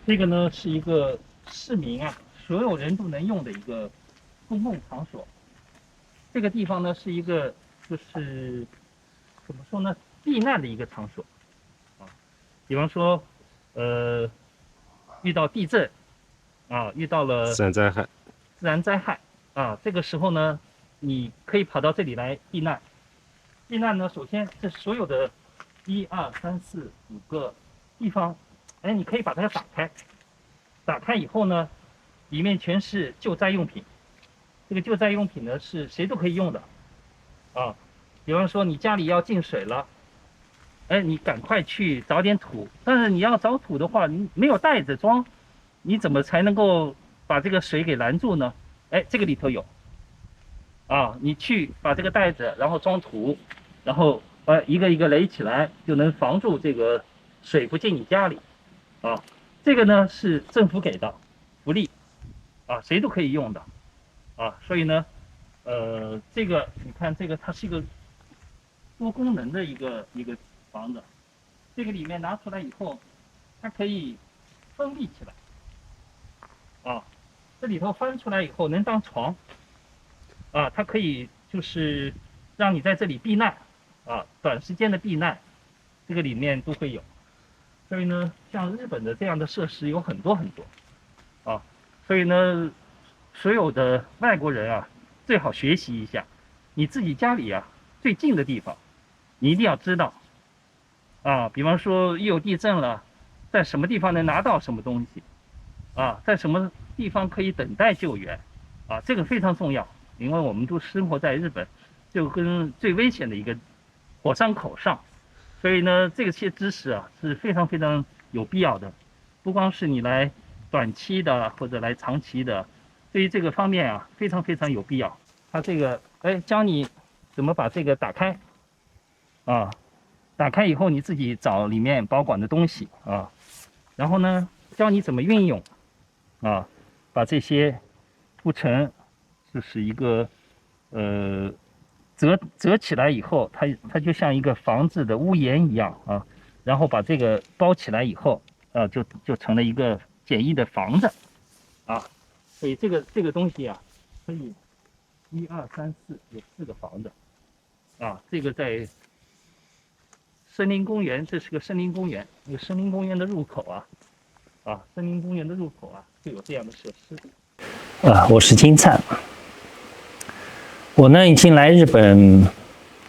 这个呢是一个市民啊，所有人都能用的一个公共场所。这个地方呢是一个就是怎么说呢，避难的一个场所啊。比方说，呃，遇到地震啊，遇到了自然灾害。自然灾害啊，这个时候呢，你可以跑到这里来避难。避难呢，首先这所有的1、2、3、4、5个地方，哎，你可以把它打开。打开以后呢，里面全是救灾用品。这个救灾用品呢是谁都可以用的啊。比方说你家里要进水了，哎，你赶快去找点土。但是你要找土的话，你没有袋子装，你怎么才能够把这个水给拦住呢？哎，这个里头有啊，你去把这个袋子，然后装土，然后一个一个垒起来，就能防住这个水不进你家里啊。这个呢是政府给的福利啊，谁都可以用的啊。所以呢，这个你看这个它是一个多功能的一个房子，这个里面拿出来以后，它可以封闭起来啊。这里头翻出来以后能当床啊，它可以就是让你在这里避难啊，短时间的避难，这个里面都会有。所以呢，像日本的这样的设施有很多很多啊，所以呢，所有的外国人啊，最好学习一下，你自己家里啊最近的地方，你一定要知道啊。比方说一有地震了，在什么地方能拿到什么东西啊，在什么地方可以等待救援啊，这个非常重要，因为我们都生活在日本，就跟最危险的一个火山口上。所以呢，这些知识啊是非常非常有必要的，不光是你来短期的或者来长期的，对于这个方面啊非常非常有必要。它这个教你怎么把这个打开啊，打开以后你自己找里面保管的东西啊，然后呢教你怎么运用啊，把这些铺成就是一个呃折起来以后，它就像一个房子的屋檐一样啊，然后把这个包起来以后，就成了一个简易的房子啊。所以这个东西啊，可以1、2、3、4有4个房子啊。这个在森林公园，这是个森林公园，那个森林公园的入口森林公园的入口就有这样的设施。我是金灿，我呢已经来日本，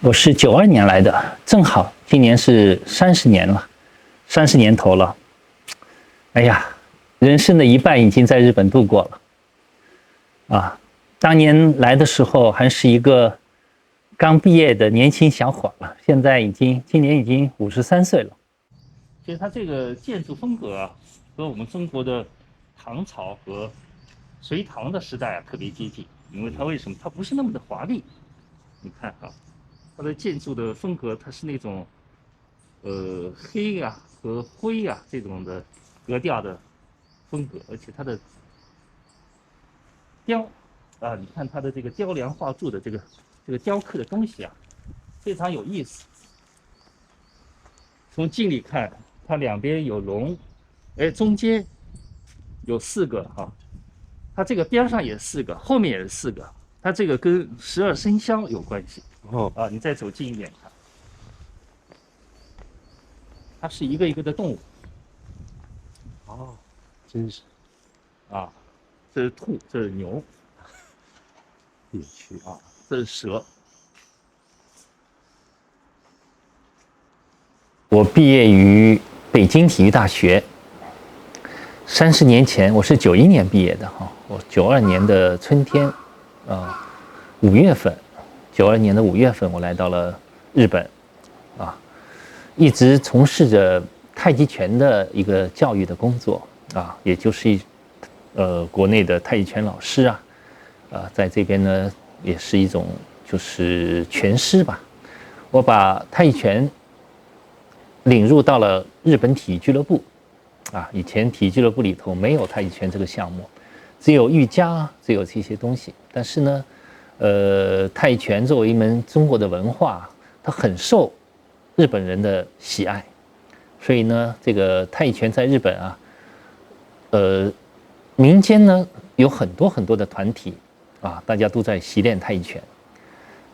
我是92年来的，正好今年是30年了，30年头了。哎呀，人生的一半已经在日本度过了啊！当年来的时候还是一个刚毕业的年轻小伙了，现在今年已经53岁了。其实它这个建筑风格和我们中国的唐朝和隋唐的时代特别接近，因为它为什么？它不是那么的华丽。你看它的建筑的风格，它是那种黑和灰这种的格调的风格，而且它的雕你看它的这个雕梁画柱的这个雕刻的东西非常有意思。从近里看，它两边有龙，中间有4个它这个边上也4个，后面也是4个，它这个跟12生肖有关系。你再走近一点看，它是一个一个的动物。真是这是兔，这是牛，有趣这是蛇。我毕业于北京体育大学，30年前，我是91年毕业的我92年的春天，5月份，92年的5月份，我来到了日本一直从事着太极拳的一个教育的工作也就是国内的太极拳老师在这边呢也是一种就是拳师吧。我把太极拳领入到了日本体育俱乐部以前体育俱乐部里头没有太极拳这个项目，只有瑜伽，只有这些东西。但是呢，太极拳作为一门中国的文化，它很受日本人的喜爱，所以呢，这个太极拳在日本民间呢有很多很多的团体啊，大家都在习练太极拳，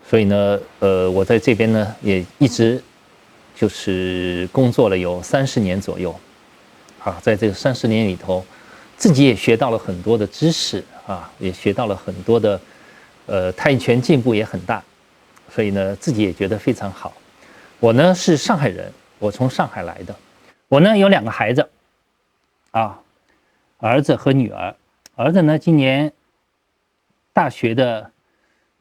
所以呢，我在这边呢也一直就是工作了有30年左右，啊，在这个30年里头，自己也学到了很多的知识啊，也学到了很多的，太极拳进步也很大，所以呢，自己也觉得非常好。我呢是上海人，我从上海来的，我呢有2个孩子，啊，儿子和女儿。儿子呢今年大学的，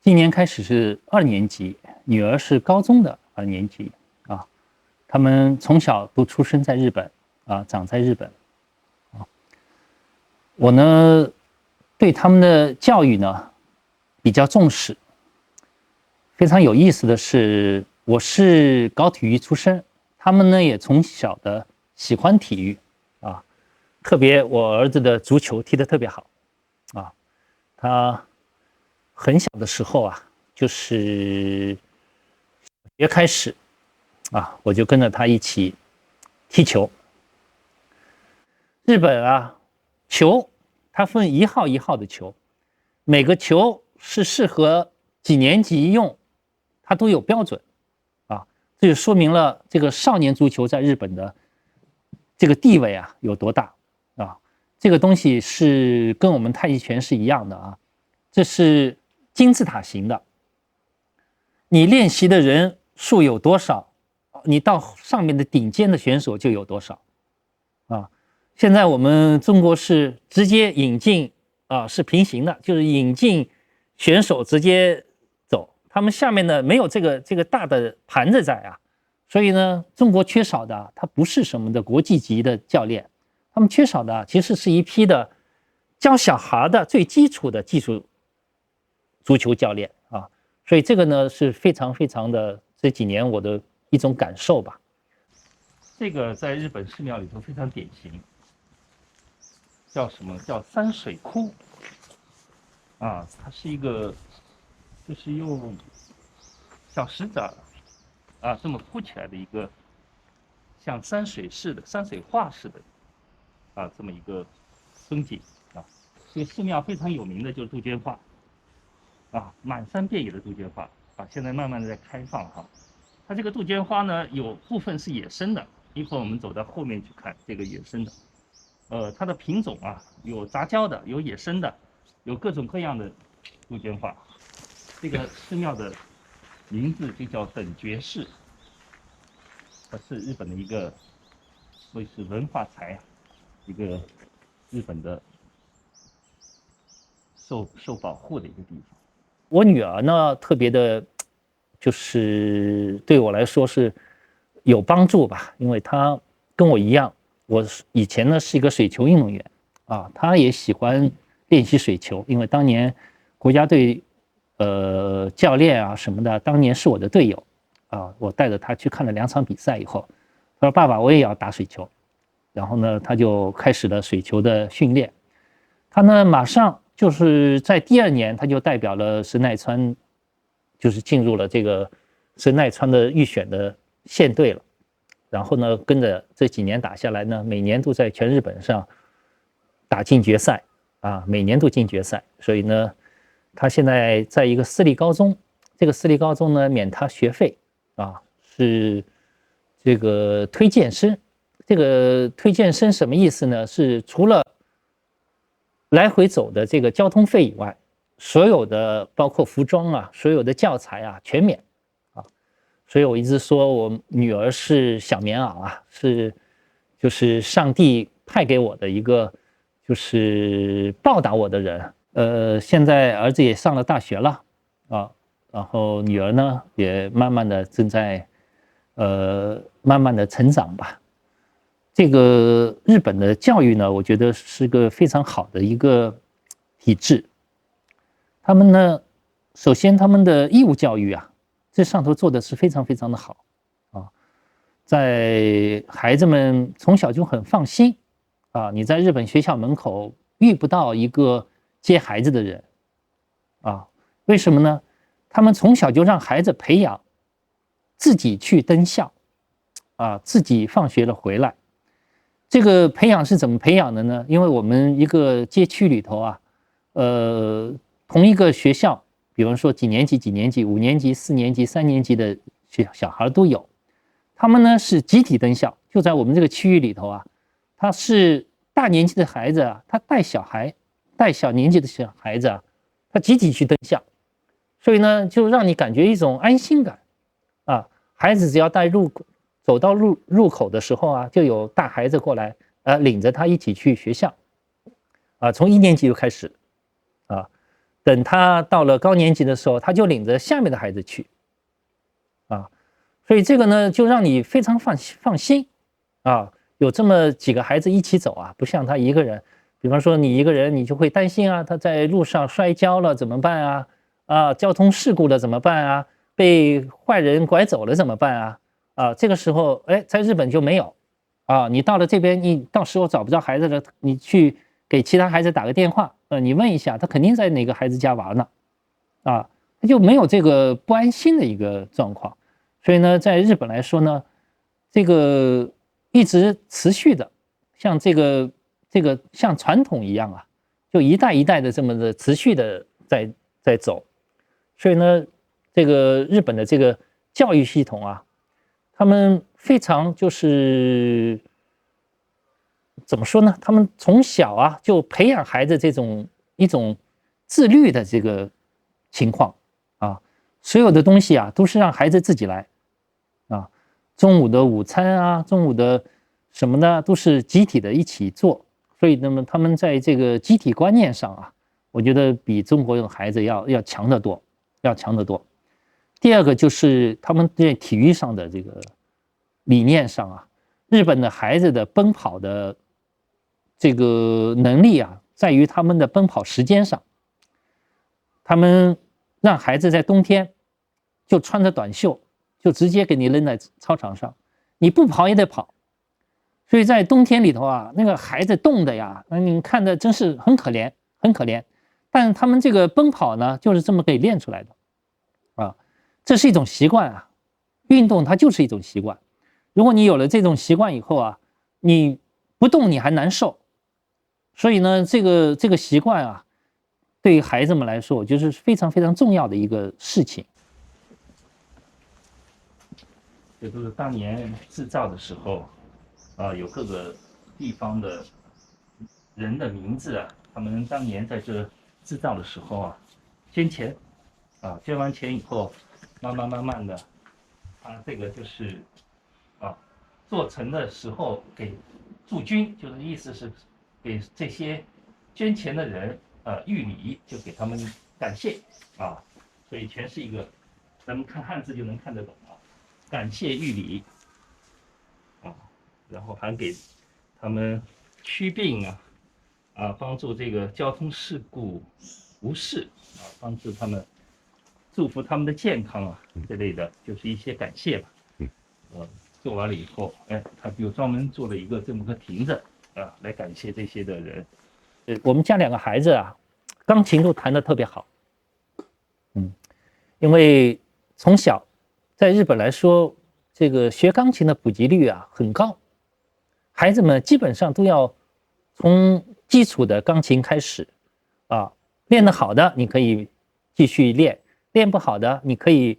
今年开始是2年级，女儿是高中的2年级啊。他们从小都出生在日本啊，长在日本啊。我呢对他们的教育呢比较重视。非常有意思的是，我是搞体育出身，他们呢也从小的喜欢体育啊。特别我儿子的足球踢得特别好啊，他很小的时候啊，就是小学开始啊，我就跟着他一起踢球。日本啊，球它分1号1号的球，每个球是适合几年级用，它都有标准啊，这就说明了这个少年足球在日本的这个地位啊有多大啊。这个东西是跟我们太极拳是一样的啊，这是金字塔形的，你练习的人数有多少，你到上面的顶尖的选手就有多少啊。现在我们中国是直接引进啊，是平行的，就是引进选手直接走，他们下面呢没有这个大的盘子在啊，所以呢，中国缺少的它不是什么的国际级的教练，他们缺少的其实是一批的教小孩的最基础的技术足球教练啊，所以这个呢是非常非常的这几年我的一种感受吧。这个在日本寺庙里头非常典型，叫什么？叫山水窟啊，它是一个就是用小石子啊这么铺起来的一个像山水似的、山水画似的啊这么一个风景啊。这个寺庙非常有名的就是杜鹃花啊，满山遍野的杜鹃花啊，现在慢慢的在开放哈。它这个杜鹃花呢，有部分是野生的，一会儿我们走到后面去看这个野生的。它的品种啊，有杂交的，有野生的，有各种各样的杜鹃花。这个寺庙的名字就叫等觉寺，它是日本的一个所以是文化财啊，一个日本的受保护的一个地方。我女儿呢特别的，就是对我来说是有帮助吧，因为她跟我一样，我以前呢是一个水球运动员啊，她也喜欢练习水球，因为当年国家队教练啊什么的，当年是我的队友啊，我带着她去看了2场比赛以后，她说爸爸我也要打水球，然后呢她就开始了水球的训练，她呢马上就是在第2年她就代表了神奈川，就是进入了这个神奈川的预选的县队了。然后呢，跟着这几年打下来呢，每年都在全日本上打进决赛啊，每年都进决赛。所以呢，他现在在一个私立高中，这个私立高中呢免他学费啊，是这个推荐生。这个推荐生什么意思呢？是除了来回走的这个交通费以外，所有的包括服装啊，所有的教材啊全免。所以我一直说我女儿是小棉袄啊，就是上帝派给我的一个就是报答我的人。现在儿子也上了大学了啊，然后女儿呢也慢慢的正在慢慢的成长吧。这个日本的教育呢，我觉得是个非常好的一个体制。他们呢，首先他们的义务教育啊，这上头做的是非常非常的好啊，在孩子们从小就很放心啊，你在日本学校门口遇不到一个接孩子的人啊，为什么呢？他们从小就让孩子培养自己去登校啊，自己放学了回来，这个培养是怎么培养的呢？因为我们一个街区里头啊，同一个学校，比方说几年级、5年级、4年级、3年级的小孩都有，他们呢是集体登校，就在我们这个区域里头啊，他是大年纪的孩子啊，他带小年纪的小孩子啊，他集体去登校，所以呢，就让你感觉一种安心感啊。孩子只要走到入口的时候啊，就有大孩子过来领着他一起去学校啊，从1年级就开始啊，等他到了高年级的时候，他就领着下面的孩子去啊，所以这个呢，就让你非常放心啊，有这么几个孩子一起走啊，不像他一个人。比方说你一个人，你就会担心啊，他在路上摔跤了怎么办啊？啊，交通事故了怎么办啊？被坏人拐走了怎么办啊？啊，这个时候，哎，在日本就没有啊。你到了这边，你到时候找不着孩子了，你去给其他孩子打个电话，你问一下，他肯定在哪个孩子家玩呢，啊，他就没有这个不安心的一个状况。所以呢，在日本来说呢，这个一直持续的，像这个像传统一样啊，就一代一代的这么的持续的在走。所以呢，这个日本的这个教育系统啊，他们非常就是怎么说呢？他们从小啊就培养孩子一种自律的这个情况啊，所有的东西啊都是让孩子自己来啊，中午的午餐啊，中午的什么呢，都是集体的一起做。所以，那么他们在这个集体观念上啊，我觉得比中国的孩子要强得多，要强得多。第二个就是他们在体育上的这个理念上啊，日本的孩子的奔跑的这个能力啊，在于他们的奔跑时间上。他们让孩子在冬天就穿着短袖，就直接给你扔在操场上，你不跑也得跑。所以在冬天里头啊，那个孩子冻的呀，那你看的真是很可怜，很可怜。但是他们这个奔跑呢，就是这么给练出来的，啊，这是一种习惯啊，运动它就是一种习惯。如果你有了这种习惯以后啊，你不动你还难受。所以呢，这个习惯啊，对于孩子们来说，我觉得是非常非常重要的一个事情。这都是当年制造的时候。有各个地方的人的名字啊，他们当年在这制造的时候啊，捐钱，捐完钱以后，慢慢的，这个就是做成的时候给驻军，就是意思是给这些捐钱的人御礼，就给他们感谢啊，所以全是一个，咱们看汉字就能看得懂啊，感谢御礼。然后还给他们祛病帮助这个交通事故无事帮助他们，祝福他们的健康之类的，就是一些感谢吧。做完了以后，他就专门做了一个这么个亭子来感谢这些的人。我们家2个孩子啊，钢琴都弹得特别好。因为从小在日本来说，这个学钢琴的普及率啊很高。孩子们基本上都要从基础的钢琴开始练得好的你可以继续练，练不好的你可以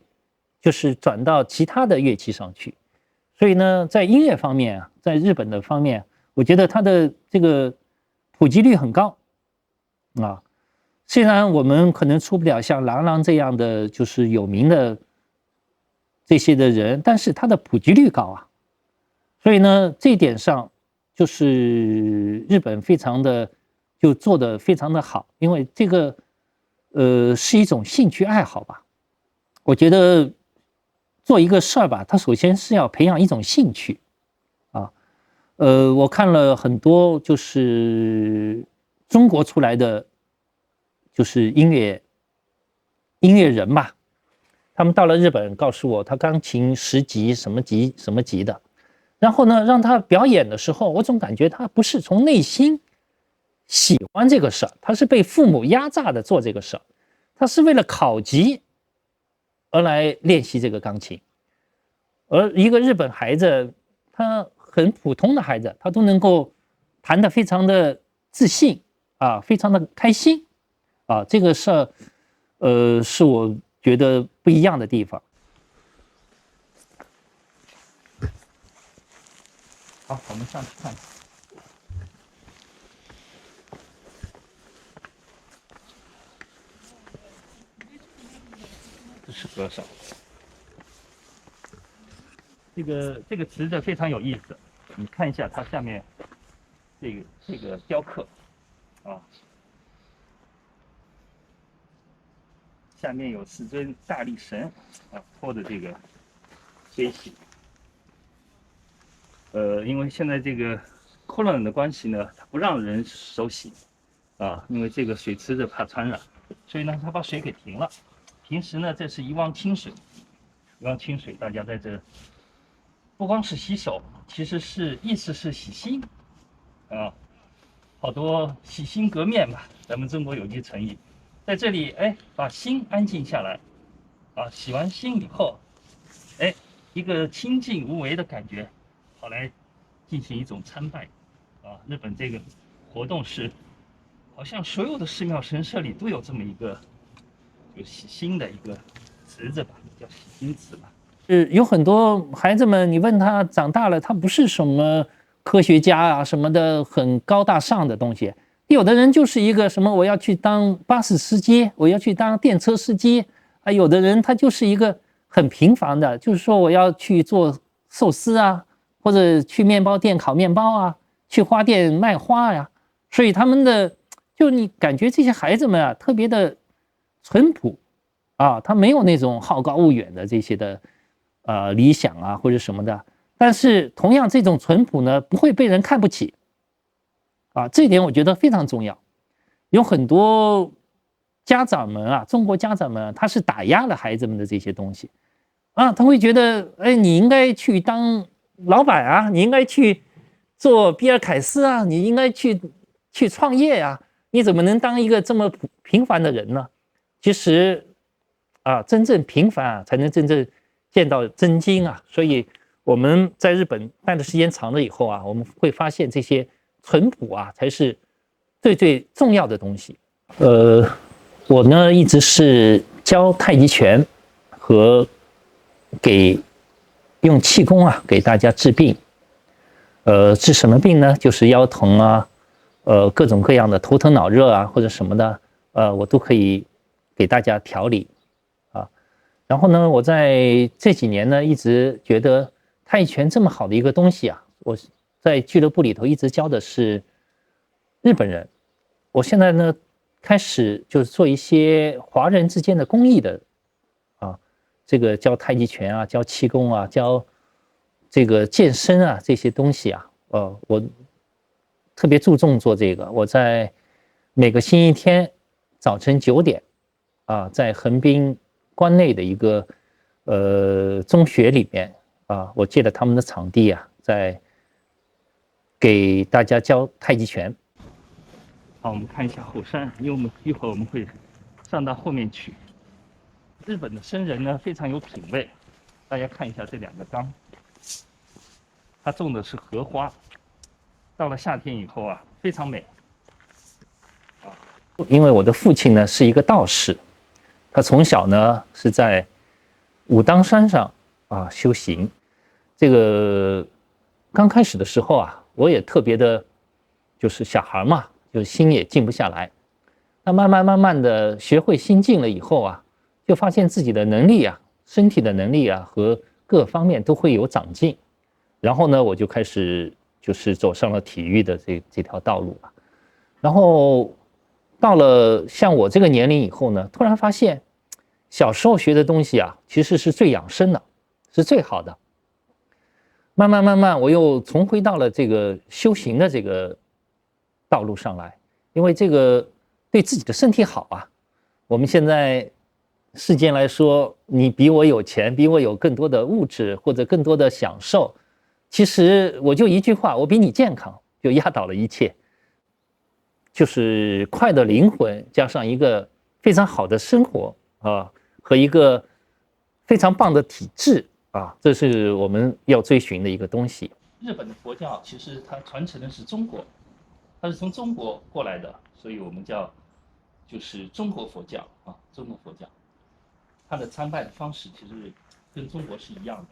就是转到其他的乐器上去。所以呢，在音乐方面在日本的方面，我觉得它的这个普及率很高虽然我们可能出不了像郎朗这样的就是有名的这些的人，但是它的普及率高所以呢，这一点上就是日本非常的就做得非常的好，因为这个是一种兴趣爱好吧。我觉得做一个事儿吧，它首先是要培养一种兴趣我看了很多就是中国出来的就是音乐人吧，他们到了日本告诉我他钢琴10级什么级什么级的。然后呢，让他表演的时候，我总感觉他不是从内心喜欢这个事儿，他是被父母压榨的做这个事儿，他是为了考级而来练习这个钢琴。而一个日本孩子，他很普通的孩子，他都能够弹得非常的自信啊，非常的开心啊，这个是是我觉得不一样的地方。好，我们上去看看。这是多少？这个池子非常有意思，你看一下它下面这个雕刻啊，下面有4尊大力神啊托着这个飞行。因为现在这个 Corona 的关系呢，它不让人手洗啊，因为这个水池子怕传染，所以呢，它把水给停了。平时呢，这是一汪清水，一汪清水，大家在这不光是洗手，其实是意思是洗心啊，好多洗心革面嘛，咱们中国有句成语，在这里哎，把心安静下来啊，洗完心以后，哎，一个清净无为的感觉。好来进行一种参拜，啊，日本这个活动是，好像所有的寺庙神社里都有这么一个，有洗心的一个池子吧，叫洗心池吧。有很多孩子们，你问他长大了，他不是什么科学家啊什么的很高大上的东西，有的人就是一个什么我要去当巴士司机，我要去当电车司机啊，有的人他就是一个很平凡的，就是说我要去做寿司啊。或者去面包店烤面包啊，去花店卖花呀，所以他们的就你感觉这些孩子们啊特别的淳朴啊，他没有那种好高骛远的这些的理想啊或者什么的，但是同样这种淳朴呢不会被人看不起啊，这一点我觉得非常重要。有很多家长们啊，中国家长们啊，他是打压了孩子们的这些东西啊，他会觉得哎，你应该去当老板啊，你应该去做比尔凯斯啊，你应该去创业啊，你怎么能当一个这么平凡的人呢？其实啊，真正平凡啊，才能真正见到真经啊。所以我们在日本待的时间长了以后啊，我们会发现这些淳朴啊，才是最最重要的东西。我呢一直是教太极拳和用气功啊给大家治病，治什么病呢？就是腰疼啊，各种各样的头疼脑热啊或者什么的，我都可以给大家调理啊。然后呢，我在这几年呢一直觉得太极拳这么好的一个东西啊，我在俱乐部里头一直教的是日本人，我现在呢开始就是做一些华人之间的公益的啊。这个教太极拳啊，教气功啊，教这个健身啊，这些东西啊，我特别注重做这个。我在每个星期天早晨9点啊，在横滨关内的一个中学里面啊，我借了他们的场地啊，在给大家教太极拳。好，我们看一下后山，因为一会儿我们会上到后面去。日本的僧人呢非常有品位，大家看一下这2个缸，他种的是荷花，到了夏天以后啊非常美啊。因为我的父亲呢是一个道士，他从小呢是在武当山上啊修行。这个刚开始的时候啊，我也特别的，就是小孩嘛，就心也静不下来。那慢慢的学会心静了以后啊，就发现自己的能力啊，身体的能力啊和各方面都会有长进。然后呢，我就开始就是走上了体育的这条道路了。然后到了像我这个年龄以后呢，突然发现小时候学的东西啊，其实是最养生的，是最好的。慢慢，我又重回到了这个修行的这个道路上来，因为这个对自己的身体好啊。我们现在世间来说，你比我有钱，比我有更多的物质或者更多的享受，其实我就一句话，我比你健康，就压倒了一切。就是快的灵魂加上一个非常好的生活啊，和一个非常棒的体质啊，这是我们要追寻的一个东西。日本的佛教其实它传承的是中国，它是从中国过来的，所以我们叫就是中国佛教啊，中国佛教，它的参拜的方式其实跟中国是一样的。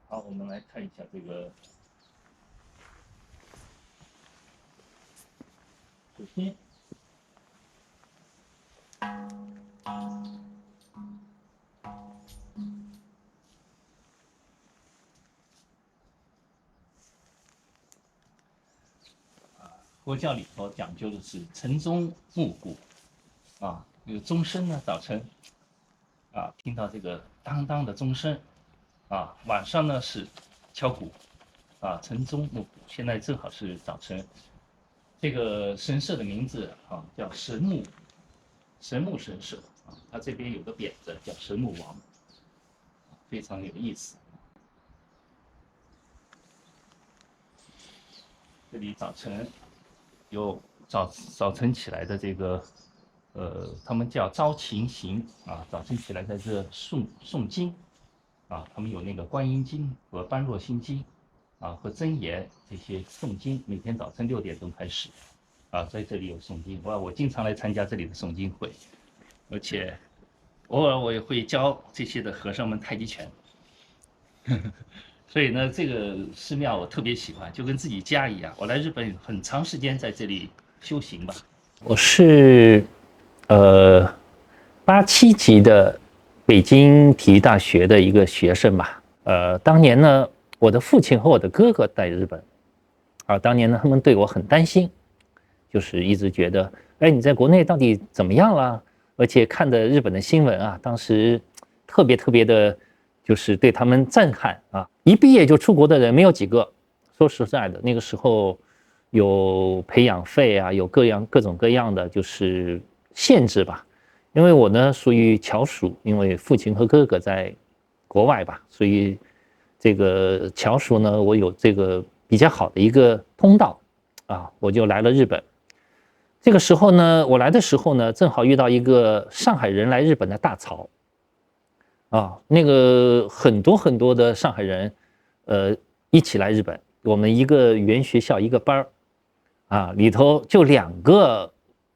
好，我们来看一下这个。首先，佛教里头讲究的是晨钟暮鼓，这个钟声呢，早晨听到这个当当的钟声，晚上呢是敲鼓，晨钟暮鼓。现在正好是早晨，这个神社的名字叫神木神社它这边有个匾子叫神木王，非常有意思。这里早晨有早晨起来的这个他们叫朝勤行早晨起来在这诵经他们有那个观音经和般若心经和真言这些诵经，每天早晨6点钟开始在这里有诵经。我经常来参加这里的诵经会，而且偶尔我也会教这些的和尚们太极拳。所以呢，这个寺庙我特别喜欢，就跟自己家一样。我来日本很长时间在这里修行吧。我是87级的北京体育大学的一个学生吧。当年呢，我的父亲和我的哥哥在日本，当年呢，他们对我很担心，就是一直觉得，哎，你在国内到底怎么样了？而且看的日本的新闻当时特别的，就是对他们震撼一毕业就出国的人没有几个。说实在的，那个时候有培养费有各种各样的就是限制吧。因为我呢属于侨属，因为父亲和哥哥在国外吧，所以这个侨属呢，我有这个比较好的一个通道我就来了日本。这个时候呢，我来的时候呢，正好遇到一个上海人来日本的大潮那个很多的上海人一起来日本，我们一个语言学校一个班里头就2个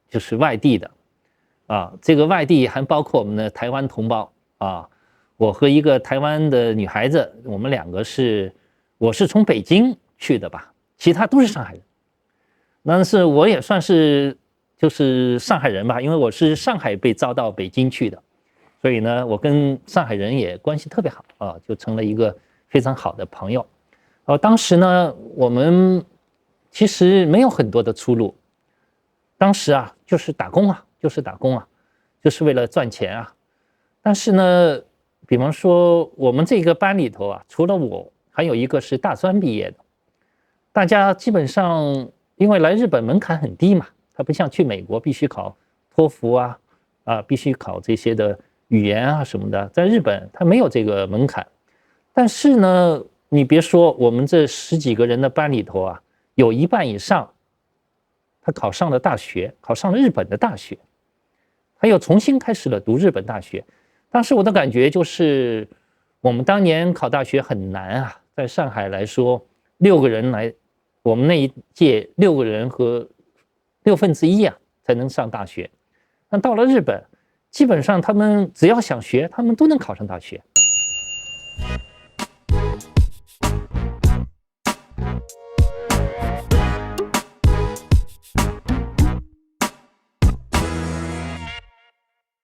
就是外地的这个外地还包括我们的台湾同胞我和一个台湾的女孩子，我们2个我是从北京去的吧，其他都是上海人。但是我也算是就是上海人吧，因为我是上海被招到北京去的，所以呢，我跟上海人也关系特别好就成了一个非常好的朋友。当时呢，我们其实没有很多的出路，当时就是打工就是为了赚钱但是呢，比方说我们这个班里头除了我，还有一个是大专毕业的。大家基本上因为来日本门槛很低嘛，它不像去美国必须考托福必须考这些的语言什么的，在日本它没有这个门槛。但是呢，你别说，我们这10几个人的班里头有一半以上他考上了大学，考上了日本的大学，他又重新开始了读日本大学。当时我的感觉就是，我们当年考大学很难在上海来说，6个人来，我们那一届6个人和1/6才能上大学。那到了日本，基本上他们只要想学，他们都能考上大学。